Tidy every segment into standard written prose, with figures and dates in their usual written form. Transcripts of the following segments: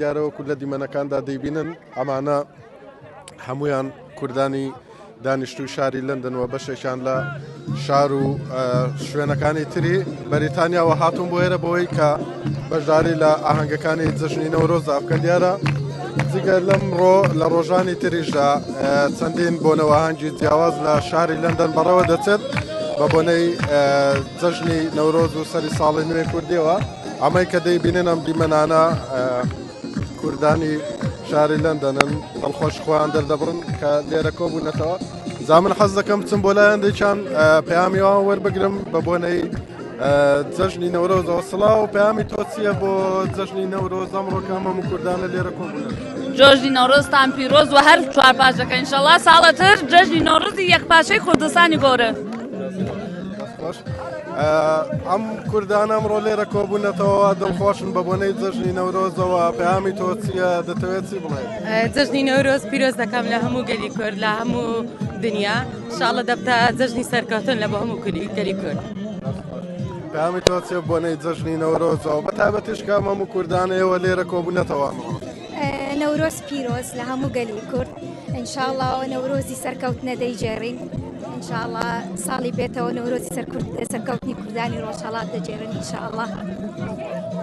دیارەوە کورد لە دیمەنەکاندا دەیبینن ئەمانە هەمویان کوردانی دانیشتوی شاری لەندەنەوە بەشێکیان لە شار و شوێنەکانی تری بەریتانیاوە هاتوون بۆ ئێرە بۆی کە بەشداری لە ئاهەنگەکانی جژنی نەورۆزدا بکەن. دیارە جگەر لەمڕۆ لە ڕۆژانی تریشدا چەندین بۆنەوە ئاهەنگی جیاواز لە شاری لەندەن بەڕەوە دەچێت بە بۆنەی جژنی نەورۆز و سەری ساڵی نوێی کوردیەوە. ئەمەی کە دەیبینن ئەم دیمەنانە کوردانی شاری لەندەنن دڵخۆش خۆیان دەردەبڕن کە لێرە کۆبوونەتەوە. جا من حەز دەکەم بچم بۆ لایەن دەیچان پەیامیەوە وەربگرم بە بۆنەی جژنی نەورۆزەوە. سڵاو، پەیامی تۆ چییە بۆ جژنی نەورۆز ئەمڕۆکە هەموو کوردانە لێرە کۆبوونن؟ جۆژنی نەورۆزتان پیرۆز و هەر چوار پاشەکە ئینشەڵا ساڵەتر جژنی نەورۆزی یەکپاشەی کوردستانی گۆرە. ئەم کوردانە ئەمڕۆ لێرە کۆبوونەتەوە دڵخۆشن بە بۆنەی جژنی نەورۆزەوە. پەیامی تۆ چییە؟ دەتەوێت چی بڵێ؟ جژنی نەورۆز پیرۆز دەکەم لە هەموو گەلی کورد لە هەموو دنیا. ئینشاڵڵا دەبتە جژنی سەرکەوتن لە بۆ هەموو گەلی کورد. پەیامی تۆ چییە بۆنەی جژنی نەورۆزەوە بەتایبەتیش کام هەموو کوردانەوە لێرە کۆبوونەتەوە ئەمڕۆ؟ نەورۆز پیرۆز لە هەموو گەلی کورد. ئینشاڵڵا نەورۆزی سەرکەوتنە دەیجێڕین. ئینشاءڵڵا ساڵی بێتەوە نەورۆزی سەرکەوتنی کوردانی ڕۆژهەڵات دەجێڕن ئینشاءڵڵا.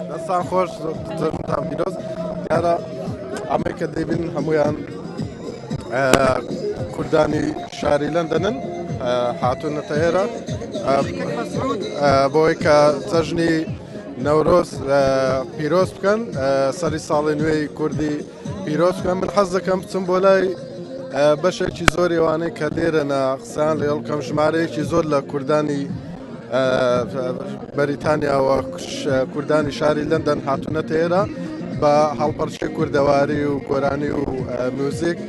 دەستان خۆش، جژنتان پیرۆز. دیارە ئەمەی کە دەیبین هەمویان کوردانی شاری لەندەنن هاتوونەتە ئێرە بۆی کە جژنی نەورۆز پیرۆز بکەن، سەری ساڵی نوێی کوردی پیرۆز بکەن. من حەز دەکەم بچم بۆ لای بەشێکی زۆری ئەوانەی کە دێرەنە قسەیان لە هێڵکەم ژمارەیەکی زۆر لە کوردانی بەریتانیاوە کوردانی شاری لەندەن هاتوونەتە ئێرە بە هەڵپەرچی کوردەواری و گۆرانی و میوزیک.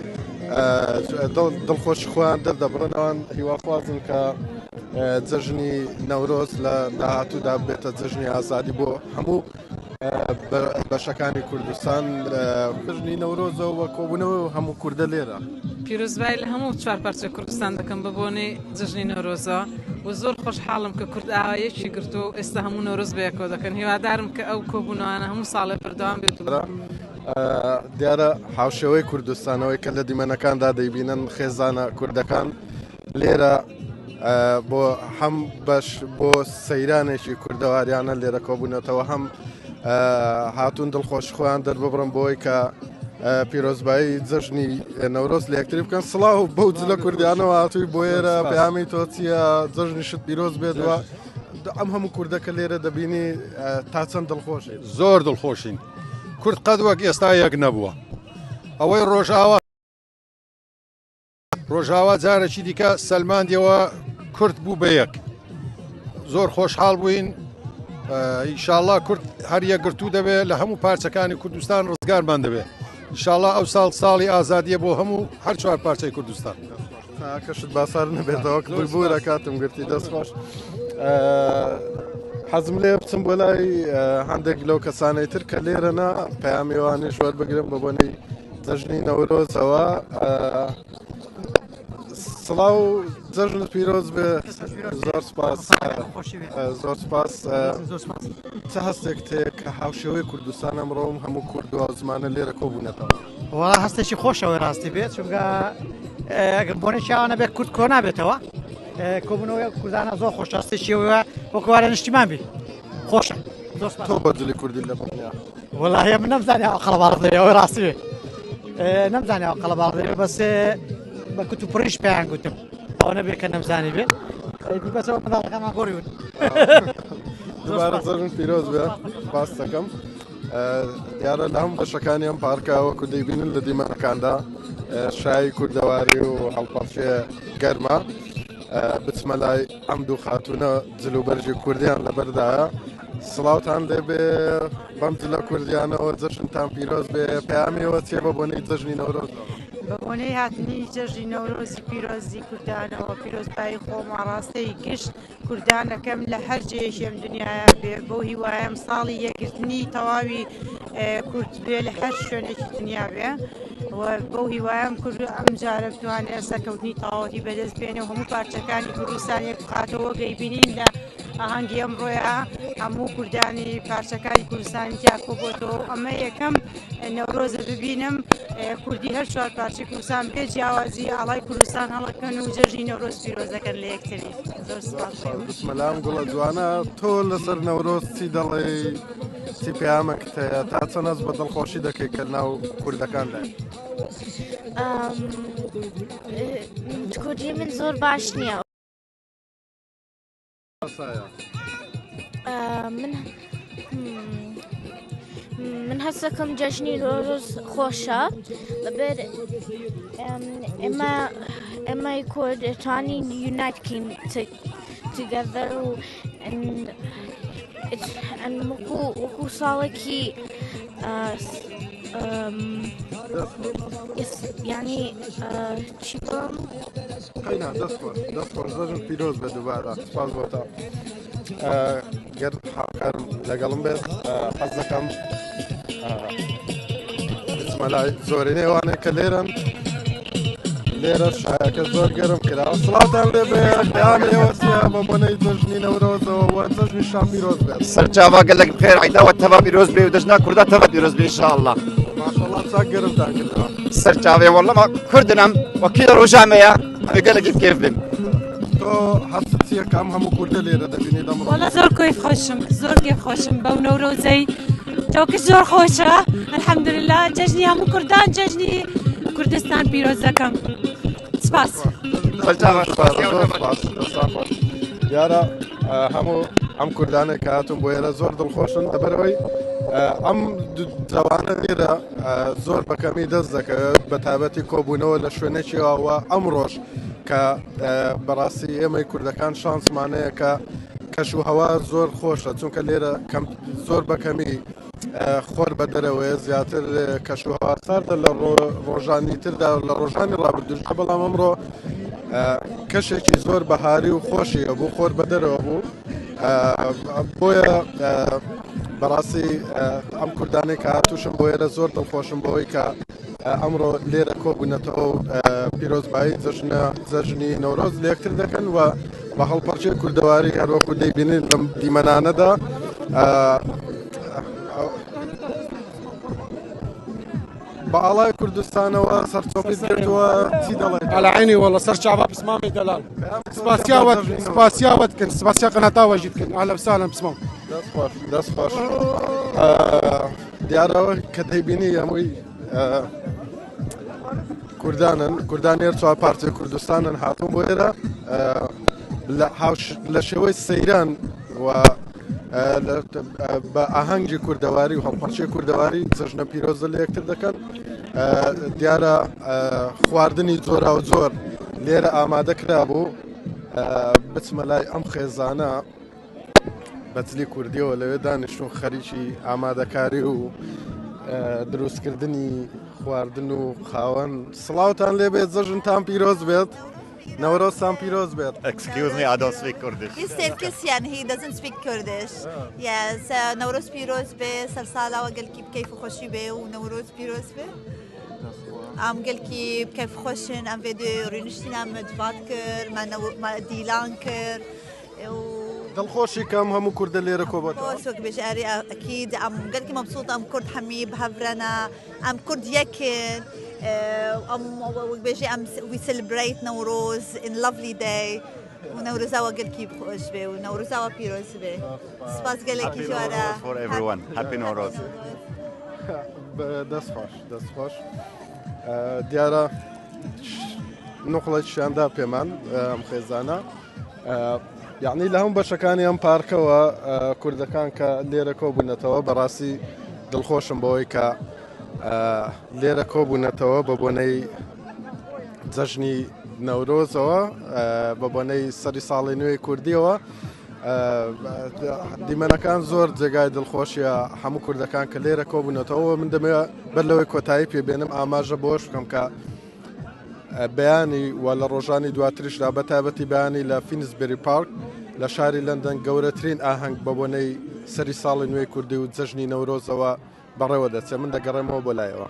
دڵخۆش خۆیان دەردەبڕنەوەن، هیواخوازن کە جژنی نەورۆز لە داهاتوودا بێتە جژنی ئازادی بۆ هەموو بەشەکانی کوردستان. جژنی نەورۆزەوە کۆبوونەوە هەموو کوردە لێرە. پیرۆزبای لە هەموو چوارپارچە کوردستان دەکەم بە بۆنەی جژنی نەورۆزە و زۆر خۆشحاڵم کە کورد ئاوایەکی گرتو و ئێستا هەموو نەورۆز بەیەکەوە دەکەن. هیوادارم کە ئەو کۆبوونەوانە هەموو ساڵێ بەردەوام بێت. دیارە هاوشێوەی کوردستانەوەی کە لە دیمەنەکاندا دەیبینن خێزانە کوردەکان لێرە بۆ هەم بەش بۆ سەیرانێکی کوردەواریانە لێرە کۆبوونەتەوە، هەم هاتوون دڵخۆش خۆیان دەرببڕن بۆی کە پیرۆزبایی جژنی نەورۆز لە یەکتری بکەن. سڵاو، بەو جلە کوردیانەوە هاتووی بۆ ئێرە، پەیامی تۆ چییە؟ جژنیشت پیرۆز بێتەوە. ئەم هەموو کوردەکە لێرە دەبینی تا چەند دڵخۆشین؟ زۆر دڵخۆشین. کورد قەت وەک ئێستا یەک نەبووە. ئەوەی ڕۆژاوا جارێکی دیکە سەلماندیەوە کورد بوو بە یەک. زۆر خۆشحاڵ بووین. ئینشاءڵڵا کورد هەر یەکگرتوو دەبێت لە هەموو پارچەکانی کوردستان ڕزگارمان دەبێت. ئینشاءڵڵا ئەو ساڵی ئازادیە بۆ هەموو هەر چوار پارچەی کوردستان. کەشت باسار نەبێتەوە بوورە کاتم گرتی دەستخۆش. حەزم لێ بچم بۆ لای هەندێک لەو کەسانەی تر کە لێرەنا پەیامیوانیش وەربگرم بە بۆنەی جژنی نەورۆزەوە. سڵاو، جژنت پیرۆز بێ. زۆر سپاس. زۆر سپاس. چه هەستێک تێ کە هاوشێوەی کوردستان ئەمڕۆم هەموو کورد و زمانە لێرە کۆبوونەتەوە؟ وڵا هەستێکی خۆشەوەی ڕاستی بێت، چونکە ئەگەر بۆنێکیانە بێت کورد کۆ نابێتەوە. کۆبوونەوەی کوردانە زۆر خۆش هەستێکیەوە وەکووارە نیشتیمان بی خۆشە. تۆ بەجلی کوردی لە بڵنیا؟ وڵاهی من نەمزانێ قەڵەباڵدەوەی ڕاستی بێ، نەمزانێ قەڵەباڵدەوێ بەسێ بە کورت و پڕیش پێیان گوتم ئەو نەبێ کە نەمزانی بێ بەسەوە منداڵەکانمان گۆڕیون. دووبارە جژن پیرۆز بێ. باس دەکەم. دیارە لە هەموو بەشەکانی ئەم پارکە وەکو دەیبینن لە دیمەنەکاندا شای کوردەواری و هەڵپەرچێ گەرمە. بچمە لای ئەم دوو خاتوونە جلوبەرجی کوردیان لەبەردایە. سڵاوتان لێبێ بەم جلە کوردیانەوە جژنتان پیرۆز بێ. پەیامیەوە چیە بە بۆنەی جژنی نەورۆز؟ بە بۆنەی هاتنی جژنی نەورۆزی پیرۆزی کوردانەوە پیرۆزبایی خۆمان ڕاستەی گشت کوردانەکەم لە هەر جێیەکی ئەم دنیاە بێ. بۆ هیوایم ساڵی یەکگرتنی تەواوی کورد بێ لە هەر شوێنێکی دنیا بێ. بۆ هیوایم کورد ئەم جارە بتوانێت سەرکەوتنی تەواوەتی بەدەست بێنێ و هەموو پارچەکانی کوردستان یەک بخاتەوە. گەیبینین لە ئاهەنگی ئەمڕۆیە هەموو کوردانی پارچەکانی کوردستانی تیا کۆبۆتەوە ئەمە یەکەم نەورۆزە ببینم کوردی هەر چوار پارچەی کوردستان بێ جیاوازی ئاڵای کوردستان هەڵەکەن و جەژنی نەورۆز پیرۆز دەکەن لە یەکتری. زۆر سپاس. بسمەلام گوڵە جوانە تۆ لەسەر نەورۆز چی دەڵێ چی پەیامێکت هەیە تا چەند هەست بە دڵخۆشی دەکەی کە ناو کوردەکاندا؟ کوردی من زۆر باش نییە. من هەست دەکەم جەژنی نۆرۆز خۆشە لەبەر ئێمەی کوردستانی unite together وەکو ساڵێکی یعنی چی بڵێم؟ قەینا دەستخۆش جەژن پیرۆز بێ دووبارە. سپاس بۆ تا. گەر هاوکارم لەگەڵم بێت حەز دەکەم بسمەلای زۆرینەی ئەوانەیە کە لێرە شایەکە زۆر گەرم کراوە. سڵاتان لێ بێ پەیامی ئێوە چییە بە بۆنەی جەژنی نەورۆزەوە و جەژنی شان پیرۆز بێت؟ سەرچاوە گەلێک بخێر عیداوە تەوا پیرۆز بێ و دەژنا کووردا تەوا پیرۆز بێ ئینشاءالله. ماشەڵڵا چاک گەرمتان کردەوە. سەرچاوێ وەڵڵا کوردنم وەکی ڕۆژامەیە ئەوێ گەلێکی کێف بێم. تۆ هەستت چییە کە ئەم هەموو کوردە لێرە دەبینی دەمڕۆ؟ وەڵا زۆر کۆیف خۆشم، زۆر کێف خۆشم بەو نەورۆزەی تۆکەش زۆر خۆشە. الحەمدوللا جەژنی هەموو کوردان جەژنی کوردستان پیرۆز دەکەم. سپاس. دیارە هەموو ئەم کوردانێک کە هاتوون بۆ ئێرە زۆر دڵخۆشن لەبەرەوەی ئەم جوانە لێرە زۆر بەکەمی دەست دەکەوێت بە تایبەتی کۆبوونەوە لە شوێنێکیەوە ئەم ڕۆژ کە بەڕاستی ئێمەی کوردەکان شانسمانەیە کە کەش و هەوا زۆر خۆشە چونکە لێرە زۆر بەکەمی خۆر بە دەرەوەی زیاتر کەش و هەوا ساردە لە ڕۆژانی تردا لە ڕۆژانی ڕابردوژە بەڵام ئەمڕۆ کەشێکی زۆر بەهاری و خۆشی بوو خۆر بە دەرەوە بوو بۆیە بەڕاستی ئەم کوردانێک کە هاتووشم بۆ ئێرە زۆر دڵخۆشم بەوەی کە ئەمڕۆ لێرە کۆبوونەتەوە و پیرۆزبایی جەژنی نەورۆز لە یەکتر دەکەن و بە هەڵپەرچەی کوردەواری هەروەکو دەیبینین لەم دیمەنانەدا بە ئاڵای کوردستانەوە سەرچۆپی بێتەوە چی دەڵێت؟ على عيني والله سر شعبها بسمامي دلال سباسياوت كن سباسيا قناتاوة جيت كن اهلا وسهلا بسمام دەست خۆش دیارەوە کە دەیبینی هەمووی کوردانی هەر چوار پارچەی کوردستانن هاتوون بۆ ئێرە لە شێوەی سەیران و بە ئاهەنگی کوردەواری و هەڵپەرچەی کوردەواری جەژنە پیرۆزە لە یەکتر دەکەن. دیارە خواردنی جۆرا و زۆر لێرە ئامادە کرابوو بچمە لای ئەم خێزانە بەجلی کوردیەوە لەوێ دانیشتون خەریکی ئامادەکاری و دروستکردنی خواردن و خاوەن. سڵاوتان لێ بێت جەژنتان پیرۆز بێت. نەورۆزتان پیرۆز بێت. Excuse me, I don't speak Kurdish. He's Turkish, he doesn't speak Kurdish. Yes, نەورۆز پیرۆز بێ سەرساڵاوە گەلکی بکەیف و خۆشی بێ و نەورۆز پیرۆز بێ. ئەم گەلکی بکەیف خۆشن ئەم ڤیدیۆ ڕینشتینان مەجبات کرد دیلان کرد دڵخۆشی کەم هەموو کوردە لێرە کۆبەتەوە. وەک بێژاری ئەکید ئەم گەلکی مەبسووط ئەم کورد هەمی بهەڤرەنە ئەم کورد یەکن وەک بێژی ئەم we celebrate نەورۆز in lovely day و نەورۆزاوە گەلکی خۆش بێ و نەورۆزاوە پیرۆز بێ. سپاس گەلێکی جوانە. For everyone. Happy Nowruz. دەست خۆش دیارە نوقڵێکیشیاندا پێمان ئەم خێزانە یعنی لە هەموو بەشەکانی ئەم پارکەوە کوردەکان کە لێرە کۆبوونەتەوە بەڕاستی دڵخۆشم بەوەی کە لێرە کۆبوونەتەوە بە بۆنەی جەژنی نەورۆزەوە بە بۆنەی سەری ساڵی نوێی کوردیەوە دیمەنەکان زۆر جێگای دڵخۆشیە هەموو کوردەکان کە لێرە کۆبوونەتەوە من دەمەوێت بەر لەوەی کۆتایی پێبێنم ئاماژە بۆش بکەم کە بەیانی و لە ڕۆژانی دواتریشدا بە تایبەتی بەیانی لە فینسبری پارک لە شاری لەندەن گەورەترین ئاهەنگ بە بۆنەی سەری ساڵی نوێی کوردی و جەژنی نەورۆزەوە بەڕێوە دەچێت من دەگەڕێمەوە بۆ لایەوە.